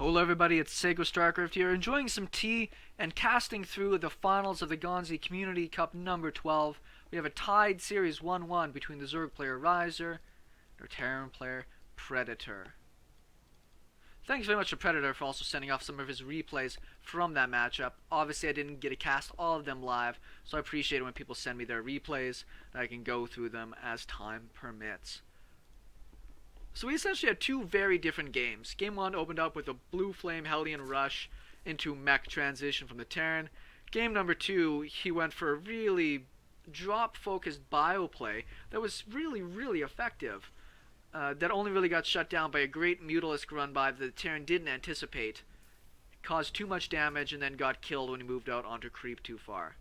Hello everybody, it's SeKo Starcraft here, enjoying some tea and casting through the finals of the Gonzy Community Cup number 12. We have a tied series 1-1 between the Zerg player Riser and our Terran player Predator. Thanks very much to Predator for also sending off some of his replays from that matchup. Obviously I didn't get to cast all of them live, so I appreciate it when people send me their replays and I can go through them as time permits. So we essentially had two very different games. Game 1 opened up with a Blue Flame Hellion rush into mech transition from the Terran. Game number 2, he went for a really drop-focused bio play that was really effective. That only really got shut down by a great Mutalisk run by that the Terran didn't anticipate. Caused too much damage and then got killed when he moved out onto creep too far.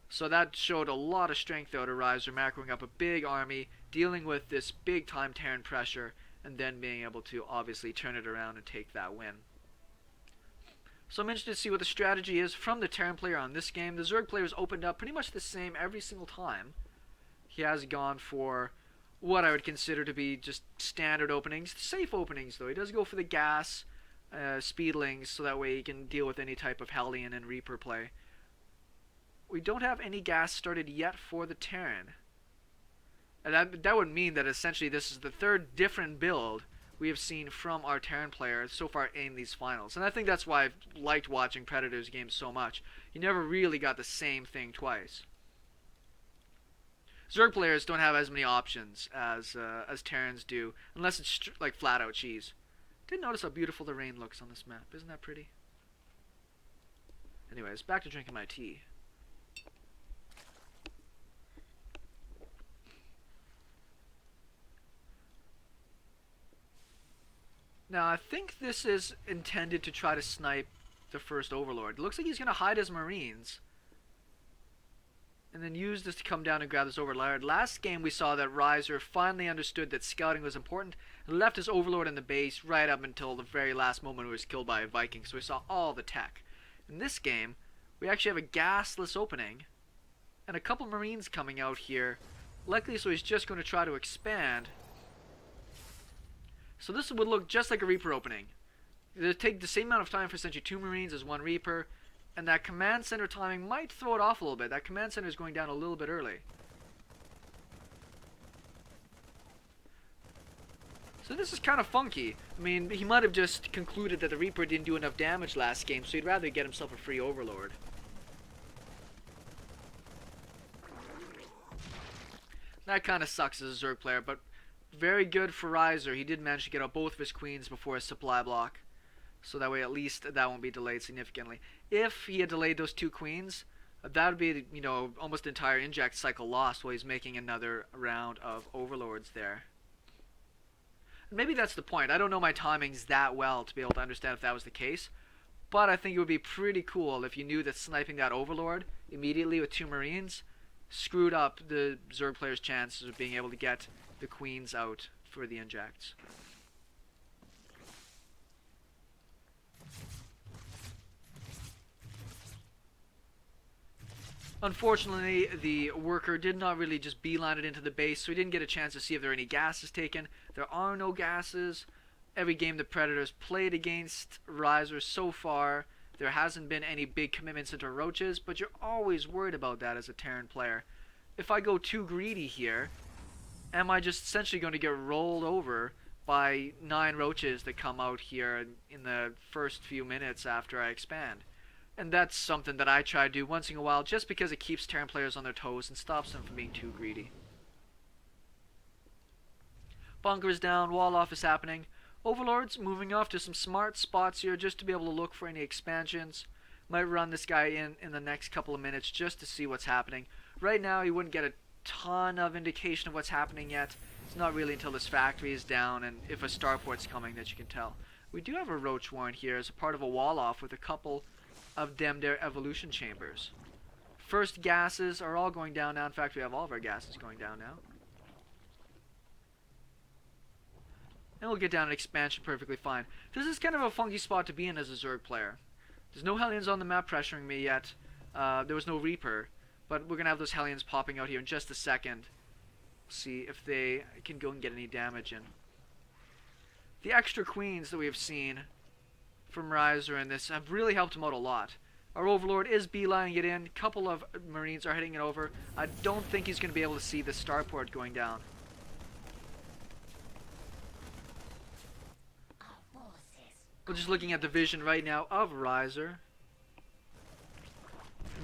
So that showed a lot of strength out of Riser, macroing up a big army, dealing with this big time Terran pressure, and then being able to obviously turn it around and take that win. So I'm interested to see what the strategy is from the Terran player on this game. The Zerg player has opened up pretty much the same every single time. He has gone for what I would consider to be just standard openings, safe openings though. He does go for the gas, speedlings, so that way he can deal with any type of Hellion and Reaper play. We don't have any gas started yet for the Terran. And that would mean that essentially this is the third different build we have seen from our Terran player so far in these finals. And I think that's why I've liked watching Predator's games so much. You never really got the same thing twice. Zerg players don't have as many options as Terrans do, unless it's like flat out cheese. Did notice how beautiful the rain looks on this map. Isn't that pretty? Anyways, back to drinking my tea. Now, I think this is intended to try to snipe the first Overlord. It looks like he's going to hide his Marines and then use this to come down and grab this Overlord. Last game we saw that Riser finally understood that scouting was important and left his Overlord in the base right up until the very last moment he was killed by a Viking, so we saw all the tech. In this game, we actually have a gasless opening and a couple Marines coming out here, likely so he's just going to try to expand. So this would look just like a Reaper opening. It would take the same amount of time for essentially 2 Marines as 1 Reaper, and that command center timing might throw it off a little bit. That command center is going down a little bit early. So this is kind of funky. I mean, he might have just concluded that the Reaper didn't do enough damage last game, so he'd rather get himself a free Overlord. That kind of sucks as a Zerg player, but very good for Riser. He did manage to get out both of his queens before his supply block, so that way at least that won't be delayed significantly. If he had delayed those 2 queens, that would be, you know, almost the entire inject cycle lost while he's making another round of Overlords there. And maybe that's the point. I don't know my timings that well to be able to understand if that was the case, but I think it would be pretty cool if you knew that sniping that Overlord immediately with 2 Marines screwed up the Zerg player's chances of being able to get the queens out for the injects. Unfortunately, the worker did not really just beeline it into the base, so we didn't get a chance to see if there are any gases taken. There are no gases. Every game the Predators played against Riser so far, there hasn't been any big commitments into roaches, but you're always worried about that as a Terran player. If I go too greedy here, am I just essentially going to get rolled over by 9 roaches that come out here in the first few minutes after I expand? And that's something that I try to do once in a while just because it keeps Terran players on their toes and stops them from being too greedy. Bunker is down, wall off is happening. Overlords moving off to some smart spots here just to be able to look for any expansions. Might run this guy in the next couple of minutes just to see what's happening. Right now you wouldn't get a ton of indication of what's happening yet. It's not really until this factory is down and if a starport's coming that you can tell. We do have a roach warren here as a part of a wall off with a couple of Demdare evolution chambers. First gases are all going down now. In fact, we have all of our gases going down now. And we'll get down an expansion perfectly fine. This is kind of a funky spot to be in as a Zerg player. There's no Hellions on the map pressuring me yet. There was no Reaper. But we're going to have those Hellions popping out here in just a second. See if they can go and get any damage in. The extra queens that we have seen from Riser in this have really helped him out a lot. Our Overlord is beelining it in. A couple of Marines are heading it over. I don't think he's going to be able to see the starport going down. We're just looking at the vision right now of Riser.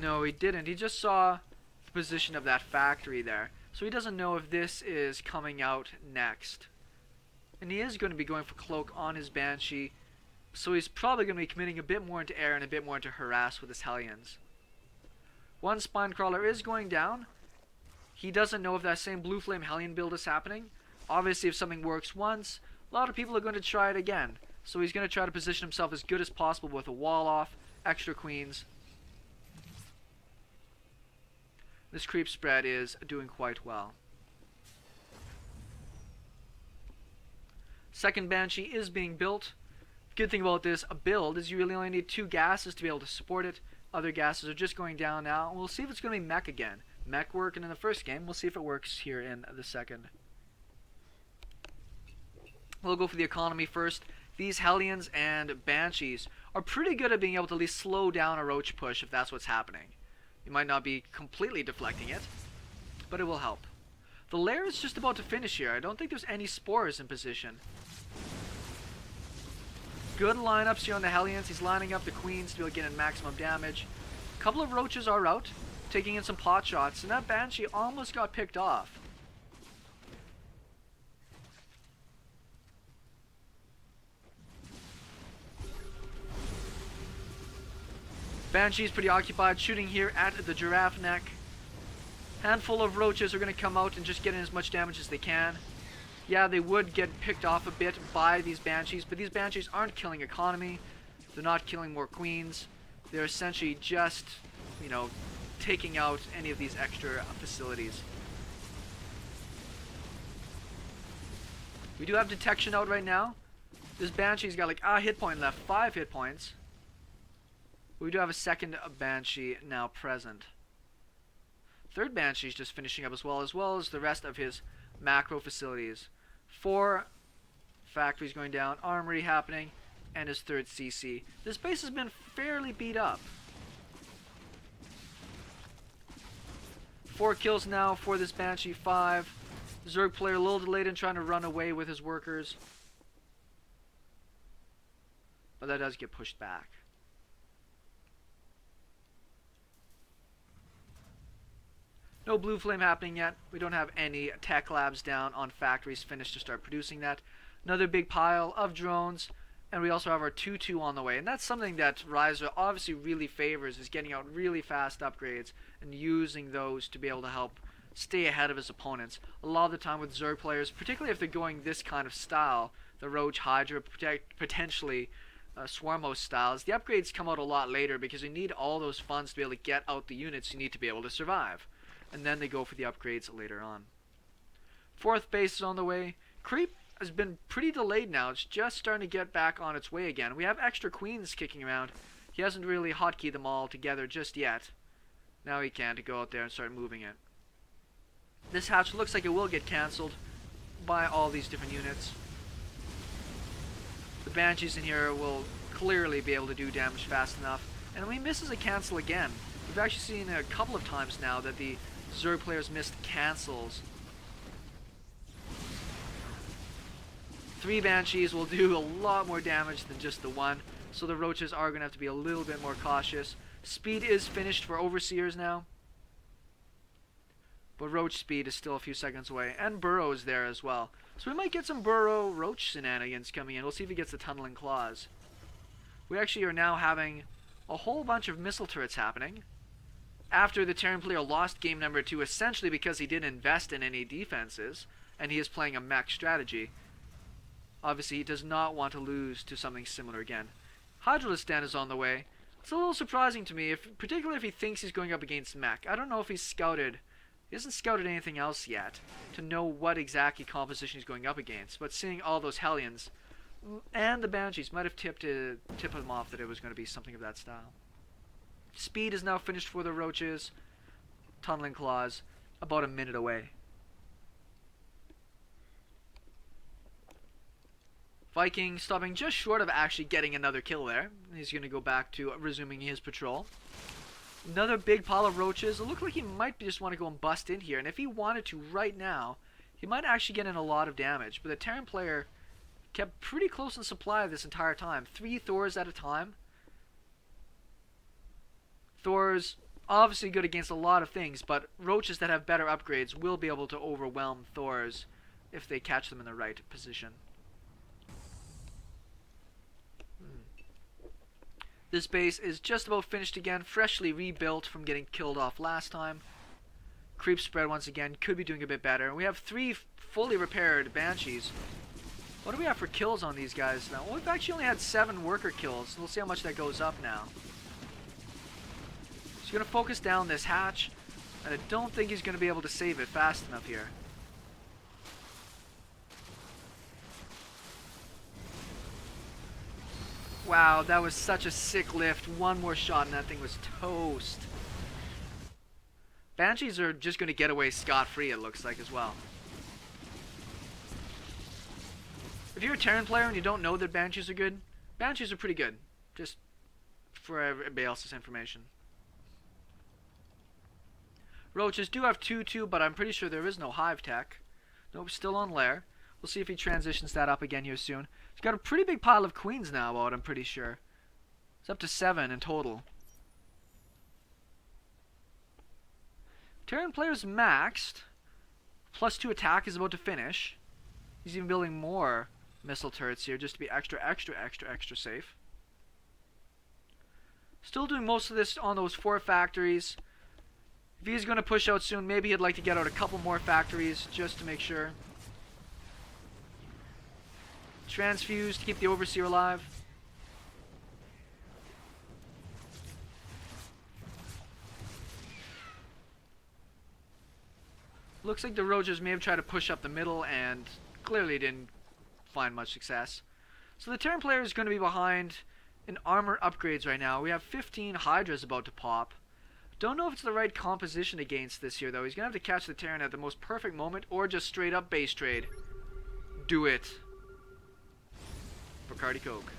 No, he didn't. He just saw the position of that factory there. So he doesn't know if this is coming out next. And he is going to be going for Cloak on his Banshee. So he's probably going to be committing a bit more into air and a bit more into harass with his Hellions. One Spinecrawler is going down. He doesn't know if that same Blue Flame Hellion build is happening. Obviously, if something works once, a lot of people are going to try it again. So he's going to try to position himself as good as possible with a wall off, extra queens. This creep spread is doing quite well. Second Banshee is being built. Good thing about this build is you really only need 2 gases to be able to support it. Other gases are just going down now. And we'll see if it's going to be mech again. Mech working in the first game. We'll see if it works here in the second. We'll go for the economy first. These Hellions and Banshees are pretty good at being able to at least slow down a roach push if that's what's happening. You might not be completely deflecting it, but it will help. The lair is just about to finish here. I don't think there's any spores in position. Good lineups here on the Hellions. He's lining up the queens to be able to get in maximum damage. A couple of roaches are out, taking in some pot shots, and that Banshee almost got picked off. Banshee's pretty occupied, shooting here at the giraffe neck. Handful of roaches are going to come out and just get in as much damage as they can. Yeah, they would get picked off a bit by these Banshees, but these Banshees aren't killing economy. They're not killing more queens. They're essentially just, you know, taking out any of these extra facilities. We do have detection out right now. This Banshee's got like a hit point left, 5 hit points. We do have a second Banshee now present. Third Banshee's just finishing up as well as the rest of his macro facilities. 4 factories going down, armory happening, and his third CC. This base has been fairly beat up. 4 kills now for this Banshee, 5. Zerg player a little delayed in trying to run away with his workers. But that does get pushed back. No blue flame happening yet. We don't have any tech labs down on factories finished to start producing that. Another big pile of drones. And we also have our 2-2 on the way. And that's something that Riser obviously really favors, is getting out really fast upgrades and using those to be able to help stay ahead of his opponents. A lot of the time with Zerg players, particularly if they're going this kind of style, the roach, hydra, potentially swarmos styles, the upgrades come out a lot later because you need all those funds to be able to get out the units you need to be able to survive. And then they go for the upgrades later on. 4th base is on the way. Creep has been pretty delayed now. It's just starting to get back on its way again. We have extra queens kicking around. He hasn't really hotkeyed them all together just yet. Now he can to go out there and start moving it. This hatch looks like it will get cancelled by all these different units. The Banshees in here will clearly be able to do damage fast enough. And when he misses a cancel again, we've actually seen a couple of times now that the Zerg players missed cancels. 3 Banshees will do a lot more damage than just the 1, so the roaches are going to have to be a little bit more cautious. Speed is finished for Overseers now, but roach speed is still a few seconds away, and Burrow is there as well. So we might get some Burrow roach shenanigans coming in. We'll see if he gets the tunneling claws. We actually are now having a whole bunch of missile turrets happening. After the Terran player lost game number 2, essentially because he didn't invest in any defenses, and he is playing a mech strategy. Obviously, he does not want to lose to something similar again. Hydralistan is on the way. It's a little surprising to me, particularly if he thinks he's going up against mech. I don't know if he's scouted. He hasn't scouted anything else yet to know what exactly composition he's going up against. But seeing all those Hellions and the Banshees might have tipped him off that it was going to be something of that style. Speed is now finished for the roaches. Tunneling claws, about a minute away. Viking stopping just short of actually getting another kill there. He's going to go back to resuming his patrol. Another big pile of roaches. It looked like he might just want to go and bust in here. And if he wanted to right now, he might actually get in a lot of damage. But the Terran player kept pretty close in supply this entire time. 3 Thors at a time. Thors obviously good against a lot of things, but roaches that have better upgrades will be able to overwhelm Thors if they catch them in the right position. This base is just about finished again, freshly rebuilt from getting killed off last time. Creep spread once again, could be doing a bit better. We have 3 fully repaired banshees. What do we have for kills on these guys now? Well, we've actually only had 7 worker kills. We'll see how much that goes up now. He's going to focus down this hatch, and I don't think he's going to be able to save it fast enough here. Wow, that was such a sick lift. One more shot and that thing was toast. Banshees are just going to get away scot-free, it looks like, as well. If you're a Terran player and you don't know that Banshees are good, Banshees are pretty good. Just for everybody else's information. Roaches do have 2-2, but I'm pretty sure there is no hive tech. Nope, still on lair. We'll see if he transitions that up again here soon. He's got a pretty big pile of queens now out, I'm pretty sure. It's up to 7 in total. Terran player's maxed. +2 attack is about to finish. He's even building more missile turrets here just to be extra safe. Still doing most of this on those 4 factories. If he's going to push out soon, maybe he'd like to get out a couple more factories just to make sure. Transfuse to keep the Overseer alive. Looks like the Roaches may have tried to push up the middle and clearly didn't find much success. So the Terran player is going to be behind in armor upgrades right now. We have 15 hydras about to pop. Don't know if it's the right composition against this here though. He's going to have to catch the Terran at the most perfect moment or just straight up base trade. Do it. Bacardi Coke.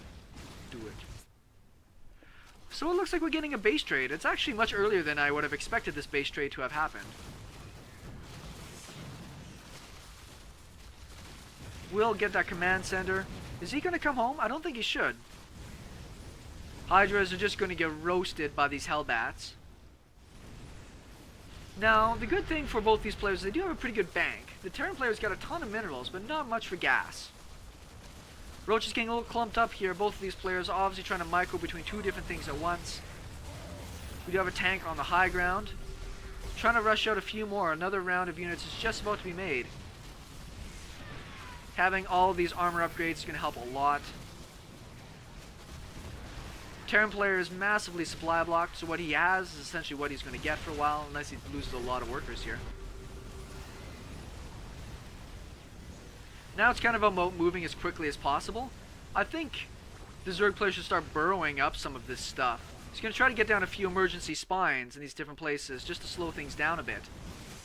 Do it. So it looks like we're getting a base trade. It's actually much earlier than I would have expected this base trade to have happened. We'll get that command center. Is he going to come home? I don't think he should. Hydras are just going to get roasted by these Hellbats. Now, the good thing for both these players is they do have a pretty good bank. The Terran player's got a ton of minerals, but not much for gas. Roach is getting a little clumped up here. Both of these players are obviously trying to micro between 2 different things at once. We do have a tank on the high ground. Trying to rush out a few more. Another round of units is just about to be made. Having all of these armor upgrades is going to help a lot. Terran player is massively supply blocked, so what he has is essentially what he's going to get for a while, unless he loses a lot of workers here. Now it's kind of about moving as quickly as possible. I think the Zerg player should start burrowing up some of this stuff. He's going to try to get down a few emergency spines in these different places just to slow things down a bit.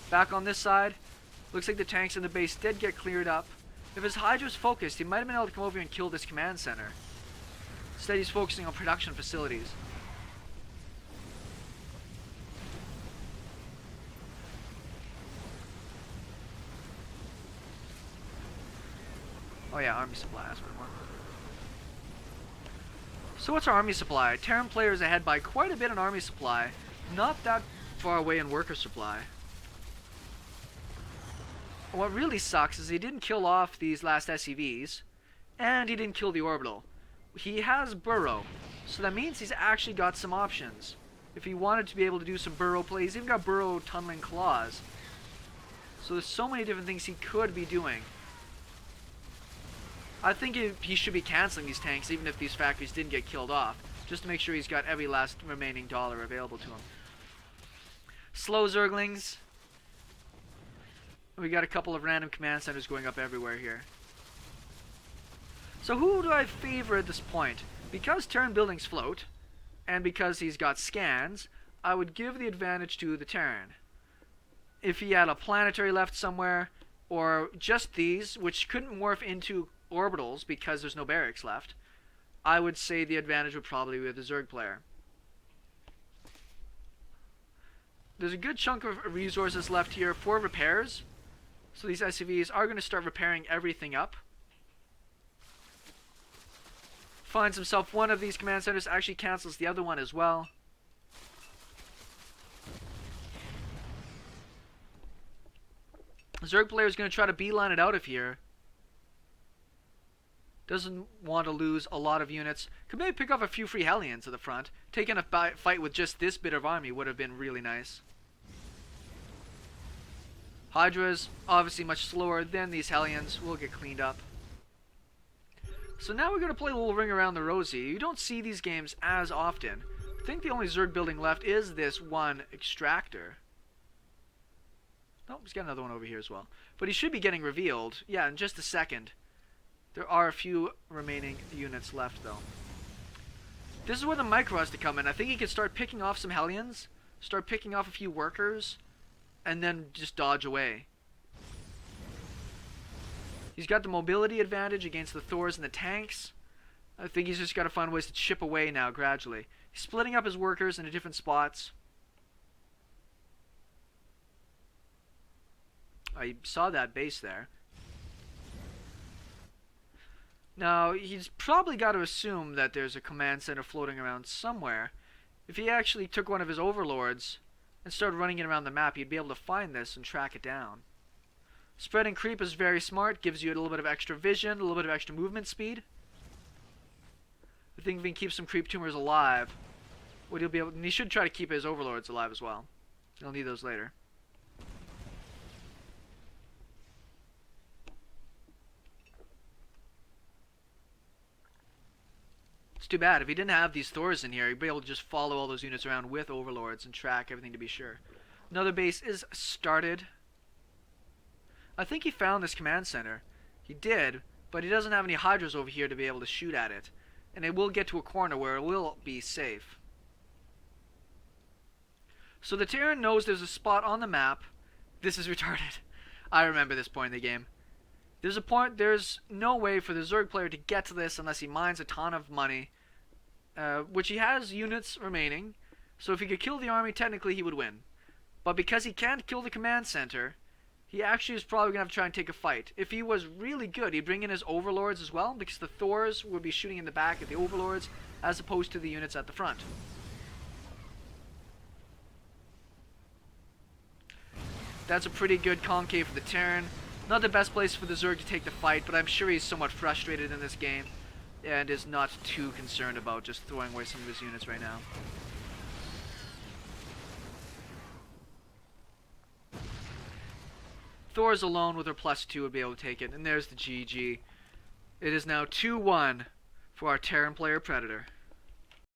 Back on this side, looks like the tanks in the base did get cleared up. If his Hydra's focused, he might have been able to come over here and kill this command center. Instead, he's focusing on production facilities. Oh yeah, army supply, that's what I want. So what's our army supply? Terran player is ahead by quite a bit in army supply. Not that far away in worker supply. What really sucks is he didn't kill off these last SCVs, and he didn't kill the orbital. He has burrow, so that means he's actually got some options. If he wanted to be able to do some burrow plays, he's even got burrow tunneling claws. So there's so many different things he could be doing. I think he should be canceling these tanks even if these factories didn't get killed off, just to make sure he's got every last remaining dollar available to him. Slow Zerglings. We got a couple of random command centers going up everywhere here. So who do I favor at this point? Because Terran buildings float, and because he's got scans, I would give the advantage to the Terran. If he had a planetary left somewhere, or just these, which couldn't morph into orbitals because there's no barracks left, I would say the advantage would probably be with the Zerg player. There's a good chunk of resources left here for repairs. So these SCVs are going to start repairing everything up. Finds himself one of these command centers, actually cancels the other one as well. Zerg player is going to try to beeline it out of here. Doesn't want to lose a lot of units. Could maybe pick up a few free Hellions at the front. Taking a fight with just this bit of army would have been really nice. Hydras, obviously much slower than these Hellions, will get cleaned up. So now we're going to play a little ring around the rosy. You don't see these games as often. I think the only Zerg building left is this one extractor. Nope, he's got another one over here as well. But he should be getting revealed. Yeah, in just a second. There are a few remaining units left, though. This is where the micro has to come in. I think he can start picking off some Hellions, start picking off a few workers, and then just dodge away. He's got the mobility advantage against the Thors and the tanks. I think he's just got to find ways to chip away now gradually. He's splitting up his workers into different spots. I saw that base there. Now, he's probably got to assume that there's a command center floating around somewhere. If he actually took one of his overlords and started running it around the map, he'd be able to find this and track it down. Spreading creep is very smart, gives you a little bit of extra vision, a little bit of extra movement speed. I think if he can keep some creep tumors alive, what he'll be able, and he should try to keep his overlords alive as well. He'll need those later. It's too bad. If he didn't have these Thors in here, he'd be able to just follow all those units around with overlords and track everything to be sure. Another base is started. I think he found this command center. He did, but he doesn't have any hydras over here to be able to shoot at it. And it will get to a corner where it will be safe. So the Terran knows there's a spot on the map. This is retarded. I remember this point in the game. There's no way for the Zerg player to get to this unless he mines a ton of money. Which he has units remaining. So if he could kill the army, technically he would win. But because he can't kill the command center, he actually is probably going to have to try and take a fight. If he was really good, he'd bring in his overlords as well, because the Thors would be shooting in the back at the overlords, as opposed to the units at the front. That's a pretty good concave for the Terran. Not the best place for the Zerg to take the fight, but I'm sure he's somewhat frustrated in this game, and is not too concerned about just throwing away some of his units right now. Thors alone with her +2 would be able to take it, and there's the GG. It is now 2-1 for our Terran player Predator.